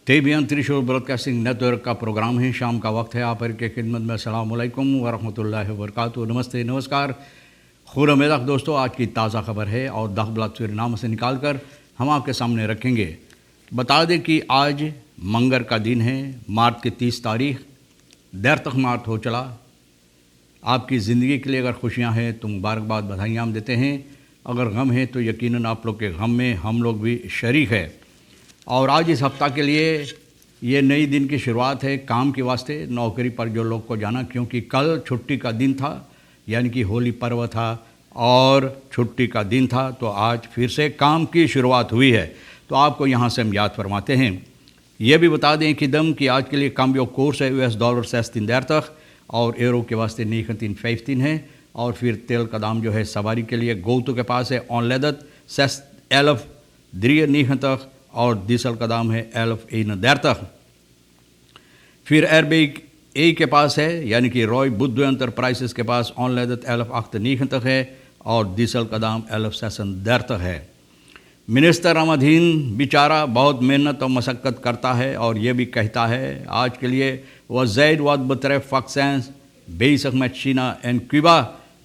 तेबियन त्रिशूल broadcasting network का programme है। शाम का वक्त है। आप के खिदमत में अस्सलाम वालेकुम वरहमतुल्लाहि वबरकातुहू। नमस्ते, नमस्कार, खुरमेदाख दोस्तों। आज की ताज़ा खबर है और दखबलात नाम से निकाल कर हम आपके सामने रखेंगे। बता दें कि आज मंगर का दिन है, मार्च की 30 तारीख। देर तक मार्च हो चला। आपकी ज़िंदगी के लिए अगर खुशियाँ हैं तो मुबारकबाद, बधाइयाँ हम देते हैं। अगर गम है तो यकीनन आप लोग के गम में हम लोग भी शरीक है। और आज इस हफ्ता के लिए ये नई दिन की शुरुआत है काम के वास्ते, नौकरी पर जो लोग को जाना, क्योंकि कल छुट्टी का दिन था, यानी कि होली पर्व था और छुट्टी का दिन था, तो आज फिर से काम की शुरुआत हुई है। तो आपको यहाँ से हम याद फरमाते हैं। ये भी बता दें कि दम कि आज के लिए काम्बियो कोर्स है US डॉलर 16 देर तक और एरो के वास्ते 1915 है। और फिर तेल का दाम जो है सवारी के लिए गोतु के पास है ऑनलेदत 11 द्रिय नीख तक और डीजल का दाम है 11 देर तक। फिर एयरबेग ए के पास है, यानी कि रॉय बुद्ध एंटरप्राइजेस के पास ऑनलेदत 11 नीख तक है और डीजल का दाम 11 देर तक है। मिनिस्टर अमदीन बेचारा बहुत मेहनत और मशक्क़त करता है और ये भी कहता है आज के लिए वह जैद वाद बतरे फ़क्सैंस बेसक में चीना एंड क्यूबा।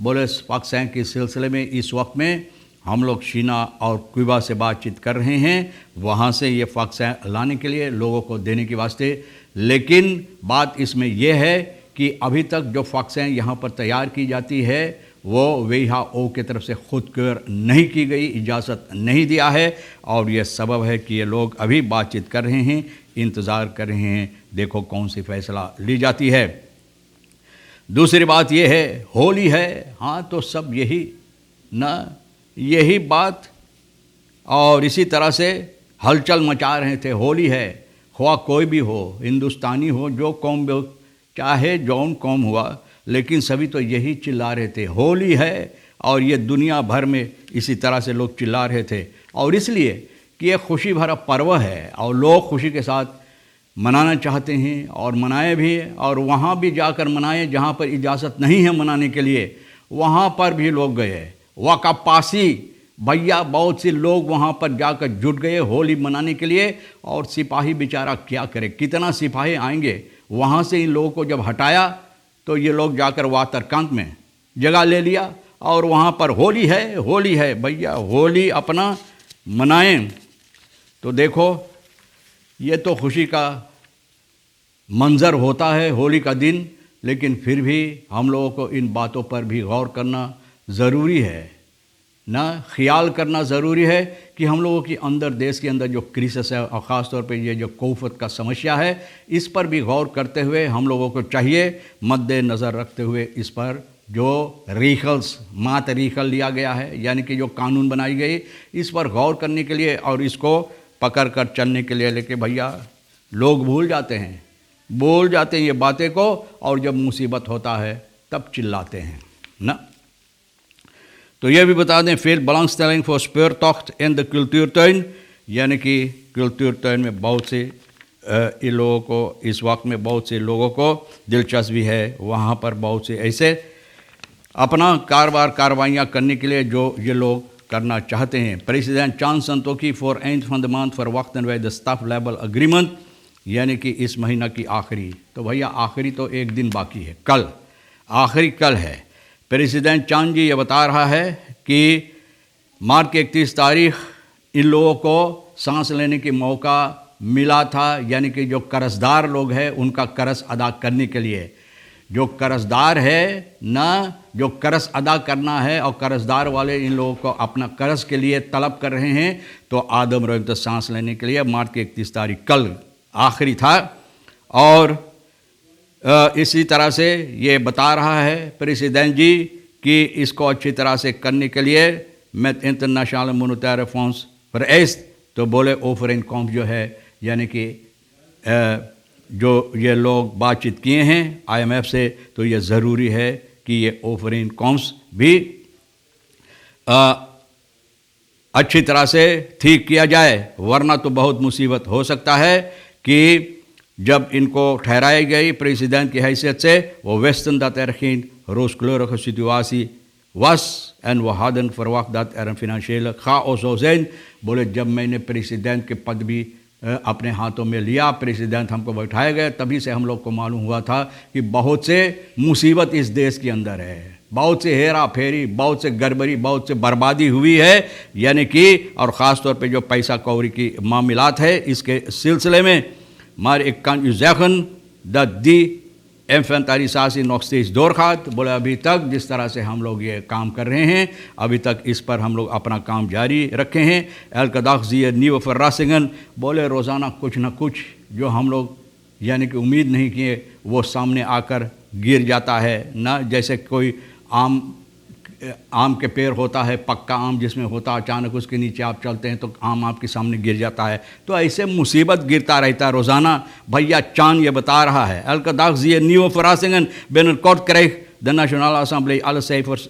बोले फ़क्सैं के सिलसिले में इस वक्त में हम लोग चीना और क्यूबा से बातचीत कर रहे हैं, वहाँ से ये फ़क्सैं लाने के लिए, लोगों को देने के वास्ते। लेकिन बात इसमें यह है कि अभी तक जो फ़क्सैं यहाँ पर तैयार की जाती है वो WHO की तरफ से खुद कर नहीं की गई, इजाज़त नहीं दिया है। और ये सबब है कि ये लोग अभी बातचीत कर रहे हैं, इंतज़ार कर रहे हैं, देखो कौन सी फ़ैसला ली जाती है। दूसरी बात यह है, होली है, हाँ तो सब यही बात और इसी तरह से हलचल मचा रहे थे। होली है, ख्वाह कोई भी हो, हिंदुस्तानी हो, जो कौम भी हो, चाहे जौन कौम हुआ, लेकिन सभी तो यही चिल्ला रहे थे होली है। और ये दुनिया भर में इसी तरह से लोग चिल्ला रहे थे। और इसलिए कि ये खुशी भरा पर्व है और लोग खुशी के साथ मनाना चाहते हैं और मनाए भी, और वहाँ भी जाकर मनाए जहाँ पर इजाज़त नहीं है मनाने के लिए, वहाँ पर भी लोग गए। वकापासी भैया बहुत से लोग वहाँ पर जाकर जुट गए होली मनाने के लिए। और सिपाही बेचारा क्या करे, कितना सिपाही आएंगे। वहाँ से इन लोगों को जब हटाया तो ये लोग जाकर वातरकांत में जगह ले लिया और वहाँ पर होली है भैया, होली अपना मनाएं। तो देखो ये तो खुशी का मंज़र होता है होली का दिन, लेकिन फिर भी हम लोगों को इन बातों पर भी गौर करना ज़रूरी है ना, ख्याल करना ज़रूरी है कि हम लोगों की अंदर, देश के अंदर जो क्राइसिस है और ख़ास तौर पे ये जो कोफत का समस्या है, इस पर भी गौर करते हुए हम लोगों को चाहिए, मद्देनज़र रखते हुए इस पर जो रीखल्स मात रीखल लिया गया है, यानी कि जो कानून बनाई गई, इस पर गौर करने के लिए और इसको पकड़ कर चलने के लिए। लेकिन भैया लोग भूल जाते हैं ये बातें को, और जब मुसीबत होता है तब चिल्लाते हैं ना। तो ये भी बता दें, फिर belangstelling for speurtocht in the cultuurtuin, यानी कि cultuurtuin में बहुत से इन लोगों को इस वक्त में बहुत से लोगों को दिलचस्पी है। वहाँ पर बहुत से ऐसे अपना कार्रवाइयाँ करने के लिए जो ये लोग करना चाहते हैं। President Chand Santokhi for and from the month for वक्त and way the staff level agreement, यानी कि इस महीना की आखिरी। तो भैया आखिरी तो एक दिन बाकी है, कल आखिरी कल है। प्रेसिडेंट चांद जी ये बता रहा है कि मार्च की 31 तारीख इन लोगों को सांस लेने की मौका मिला था, यानी कि जो कर्जदार लोग हैं उनका कर्ज अदा करने के लिए। जो कर्जदार है ना, जो कर्ज अदा करना है, और कर्जदार वाले इन लोगों को अपना कर्ज के लिए तलब कर रहे हैं। तो आदम रोज तो सांस लेने के लिए मार्च की 31 तारीख कल आखिरी था। और इसी तरह से ये बता रहा है प्रेसिडेंट जी कि इसको अच्छी तरह से करने के लिए मैं इंटरनेशनल मॉनेटरी फंड्स पर तो बोले ऑफर इनकम जो है, यानी कि जो ये लोग बातचीत किए हैं IMF से, तो ये ज़रूरी है कि ये ऑफर इनकम्स भी अच्छी तरह से ठीक किया जाए, वरना तो बहुत मुसीबत हो सकता है कि जब इनको ठहराई गई प्रेसिडेंट की हैसियत से, वो western dat er geen rooskleurige situatie was en we hadden verwacht dat er een financiële chaos zou zijn। बोले जब मैंने प्रेसिडेंट के पद भी अपने हाथों में लिया, प्रेसिडेंट हमको बैठाए गए, तभी से हम लोग को मालूम हुआ था कि बहुत से मुसीबत इस देश के अंदर है, बहुत से हेरा फेरी, बहुत से गड़बड़ी, बहुत से बर्बादी हुई है, यानी कि और ख़ास तौर पे जो पैसा कौड़ी की मामलात है, इसके सिलसिले में maar ik kan u zeggen dat die inventarisatie nog steeds doorgaat। बोले अभी तक जिस तरह से हम लोग ये काम कर रहे हैं, अभी तक इस पर हम लोग अपना काम जारी रखे हैं। elke dag zie je nieuwe verrassingen। बोले रोज़ाना कुछ न कुछ जो हम लोग यानी कि उम्मीद नहीं किए वो सामने आकर गिर जाता है ना। जैसे कोई आम के पेड़ होता है, पक्का आम जिसमें होता, अचानक उसके नीचे आप चलते हैं तो आम आपके सामने गिर जाता है। तो ऐसे मुसीबत गिरता रहता है रोज़ाना। भैया चांद ये बता रहा है, elke dag zie je nieuwe verrassingen। binnenkort krijgt de Nationale Assemblée alle cijfers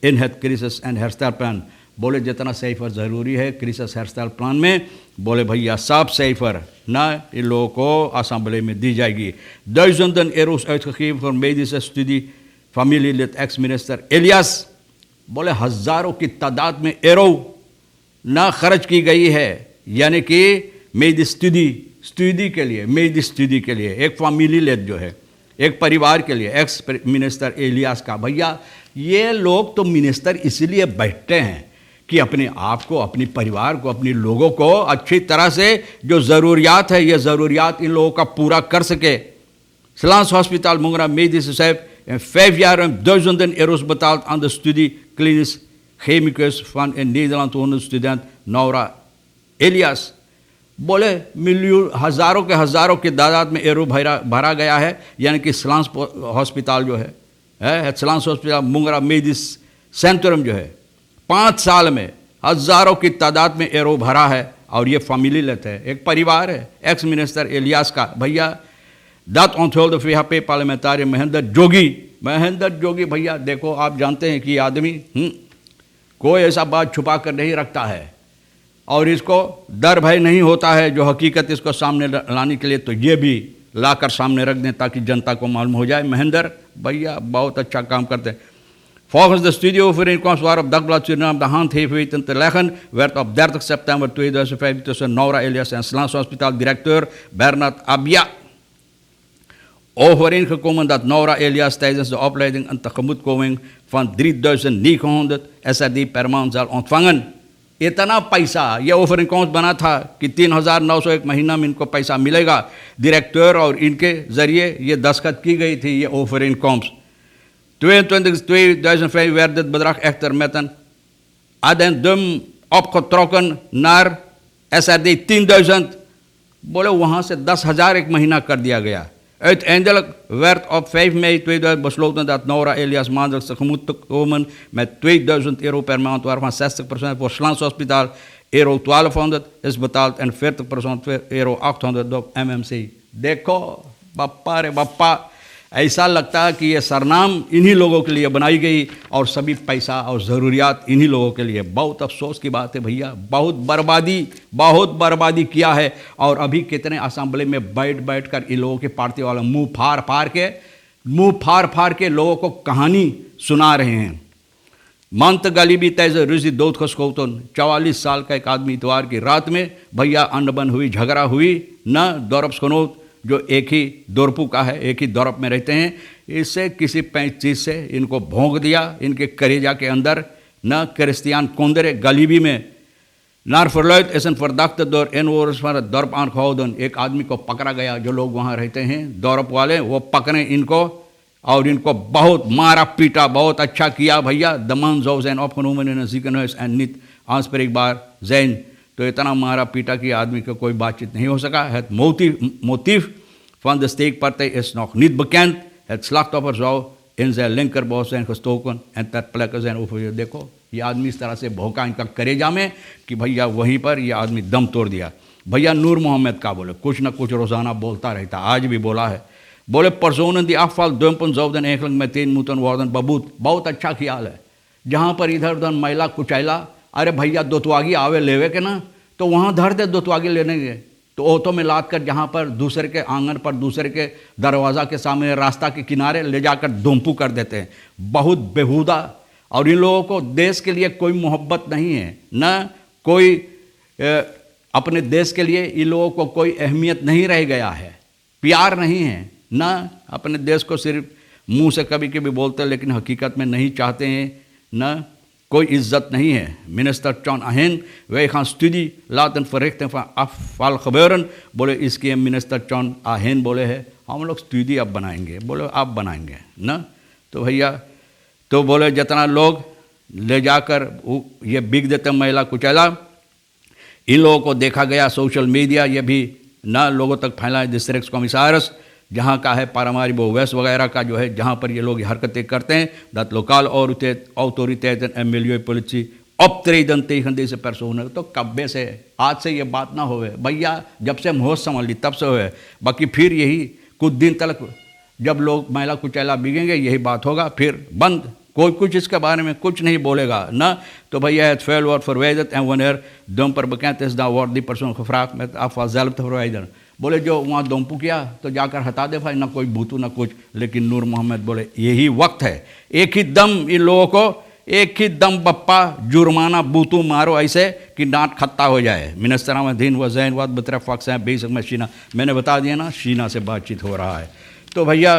in het crisis en herstelplan। बोले जितना साइफर ज़रूरी है क्रिसिस हेल्थ प्लान में, बोले भैया सब साइफर ना इन लोगों को असेंबली में दी जाएगी। duizenden euro's uitgegeven voor medische studie familielid ex-minister Elias। बोले हज़ारों की तादाद में एरो ना खर्च की गई है, यानी कि स्टडी के लिए, स्टडी के लिए एक familielid जो है, एक परिवार के लिए, एक्स मिनिस्टर एलियास का। भैया ये लोग तो मिनिस्टर इसलिए बैठते हैं कि अपने आप को, अपने परिवार को, अपने लोगों को अच्छी तरह से जो ज़रूरियात है, ये ज़रूरियात इन लोगों का पूरा कर सके। Slans Hospitaal Mongera Medische Cijf in 5 jaar ruim duizenden euro's betaald aan de studie klinisch chemicus van in Nederland wonende student Nora Elias। बोले मिलियन हज़ारों के तादाद में एरो भरा गया है, यानी कि स्लांस हॉस्पिटल जो है स्लांस हॉस्पिटल मुंगरा मेडिस सेंटरम जो है 5 साल में हज़ारों की तादाद में एरो भरा है। और ये फैमिली लेते हैं, एक परिवार है एक्स मिनिस्टर एलियास का। भैया dat onthulde VHP पार्लियामेंटारियर महेंद्र जोगी। भैया देखो आप जानते हैं कि ये आदमी कोई ऐसा बात छुपा कर नहीं रखता है और इसको डर भय नहीं होता है जो हकीकत इसको सामने लाने के लिए, तो ये भी लाकर सामने रख दें ताकि जनता को मालूम हो जाए। महेंद्र भैया बहुत अच्छा काम करते हैं। Volgens de studieovereenkomst waarop Dagblad Suriname de hand heeft weten te leggen, werd op 30 september 2015 tussen Nora Elias en Slans Hospitaal directeur Bernard Abia overeengekomen dat Nora Elias tijdens de opleiding een tegemoetkoming van 3.900 SRD per maand zal ontvangen। इतना पैसा ये ओवरइनकॉम्स बना था कि 3,900 एक महीना में इनको पैसा मिलेगा। डायरेक्टर और इनके ज़रिए ये दस्तखत की गई थी ये ओवरइनकॉम्स। 22/2005 werd dit bedrag echter met een addendum opgetrokken naar SRD 10.000। बोले वहाँ से 10,000 एक महीना कर दिया गया। Uiteindelijk werd op 5 mei 2000 besloten dat Nora Elias maandelijks tegemoet te komen met €2.000 per maand, waarvan 60% voor Slans Hospitaal €1.200 is betaald en 40% €800 door MMC। देखो बप्पा रे बप्पा, ऐसा लगता है कि ये सरनाम इन्हीं लोगों के लिए बनाई गई और सभी पैसा और ज़रूरियात इन्हीं लोगों के लिए। बहुत अफसोस की बात है भैया, बहुत बर्बादी किया है। और अभी कितने असेंबली में बैठ कर इन लोगों के पार्टी वाले मुंह फाड़ के लोगों को कहानी सुना रहे हैं। मंत गलीबी तैज़ रुजी doodgeschoten, 44 साल का एक आदमी इतवार की रात में भैया अनबन हुई, झगड़ा हुई न दोरपसखनोत जो एक ही दोरपू का है, एक ही दौरप में रहते हैं, इससे किसी चीज़ से इनको भोंक दिया इनके करेजा के अंदर न। क्रिस्टियान कोंदरे गलीबी में नार फरलुid is een verdachte door inwoners van het dorp aangehouden। एक आदमी को पकड़ा गया, जो लोग वहाँ रहते हैं दौरप वाले, वो पकड़े इनको और इनको बहुत मारा पीटा, बहुत अच्छा किया भैया। De man zou zijn opgenomen in een ziekenhuis en niet aanspreekbaar zijn। तो इतना मारा पीटा कि आदमी को कोई बातचीत नहीं हो सका। Het motief van de steekpartij is nog niet bekend। Het slachtoffer zou in zijn linkerborst zijn gestoken en ter plekke zijn overleden। देखो ये आदमी इस तरह से भौंका इनका करेजा में कि भैया वहीं पर ये आदमी दम तोड़ दिया। भैया नूर मोहम्मद का बोले कुछ न कुछ रोज़ाना बोलता रहता, आज भी बोला है। बोले personen die afval dumpen zouden eigenlijk meteen moeten worden beboet। बहुत अच्छा ख्याल है, जहाँ पर इधर उधर मैला कुचैला, अरे भैया दोतवागी आवे लेवे के ना, तो वहाँ धर दे दोतवागी लेने के, तो ऑटो में लाद कर जहाँ पर दूसरे के आंगन पर, दूसरे के दरवाज़ा के सामने, रास्ता के किनारे ले जाकर दुम्पू कर देते हैं। बहुत बेहुदा। और इन लोगों को देश के लिए कोई मोहब्बत नहीं है, न कोई अपने देश के लिए इन लोगों को कोई अहमियत नहीं रह गया है, प्यार नहीं है ना, अपने देश को सिर्फ मुंह से कभी कभी बोलते हैं लेकिन हकीकत में नहीं चाहते हैं ना, कोई इज्जत नहीं है। मिनिस्टर चॉन अहन वे खां स्टडी लातन फरेख्त फाल खबरन, बोले इसके मिनिस्टर चॉन अहन बोले है हम लोग स्टडी अब बनाएंगे, बोले आप बनाएंगे ना। तो भैया तो बोले जितना लोग ले जाकर ये बिक देते महिला कुचैला, इन लोगों को देखा गया सोशल मीडिया ये भी ना लोगों तक फैला है। डिस्ट्रिक्ट कमिश्नर्स जहाँ का है पारामारिबो वेस्ट वगैरह का जो है जहाँ पर ये लोग हरकतें करते हैं, दत लोकल और ऑथोरिटेट एमएलए पुलिस अपत्रेदन तेखंदे से परसों, तो कब्बे से आज से ये बात ना होवे भैया, जब से हम होश समझ ली तब से होवे, बाकी फिर यही कुछ दिन तक जब लोग महिला कुचैला बिगेंगे यही बात होगा, फिर बंद, कोई कुछ इसके बारे में कुछ नहीं बोलेगा ना। तो भैया het veel wordt verwijderd en wanneer dumper bekend is dan wordt die persoon gevraagd met afval zelf te verwijderen। बोले जो वहाँ डंपू किया तो जाकर हटा दे भाई, ना कोई भूतू ना कुछ। लेकिन नूर मोहम्मद बोले यही वक्त है, एक ही दम इन लोगों को, एक ही दम बप्पा जुर्माना बूतू मारो ऐसे कि डांट खत्ता हो जाए। मिनिस्टर में दिन व जैन वाद बतरा फ़क्स हैं बेशक में शीना, मैंने बता दिया ना शीना से बातचीत हो रहा है। तो भैया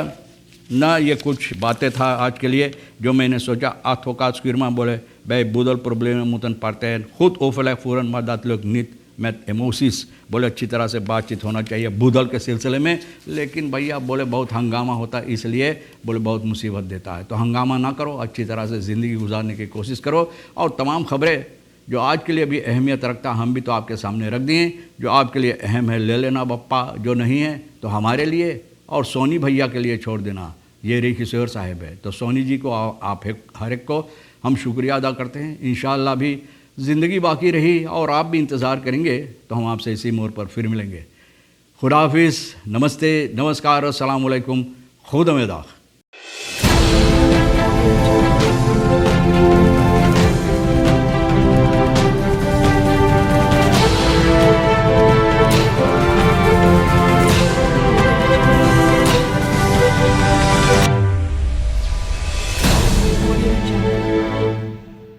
ना ये कुछ बातें था आज के लिए जो मैंने सोचा आथो का स्क्रीमा बोले भाई बुदल प्रॉब्लम मुतन पड़ते हैं खुद ओफल फ़ौरन मदद लोग नित में एमोसिस, बोले अच्छी तरह से बातचीत होना चाहिए बुदल के सिलसिले में। लेकिन भैया बोले बहुत हंगामा होता है इसलिए बोले बहुत मुसीबत देता है, तो हंगामा ना करो, अच्छी तरह से ज़िंदगी गुजारने की कोशिश करो। और तमाम खबरें जो आज के लिए भी अहमियत रखता हम भी तो आपके सामने रख दिए, जो आपके लिए अहम है ले लेना बप्पा, जो नहीं है तो हमारे लिए और सोनी भैया के लिए छोड़ देना। ये रे किशोर साहब है, तो सोनी जी को आप हर एक को हम शुक्रिया अदा करते हैं। इंशाअल्लाह भी ज़िंदगी बाकी रही और आप भी इंतज़ार करेंगे तो हम आपसे इसी मोड़ पर फिर मिलेंगे। खुदा हाफिज़, नमस्ते, नमस्कार, अस्सलाम वालेकुम, खुद अमेदा।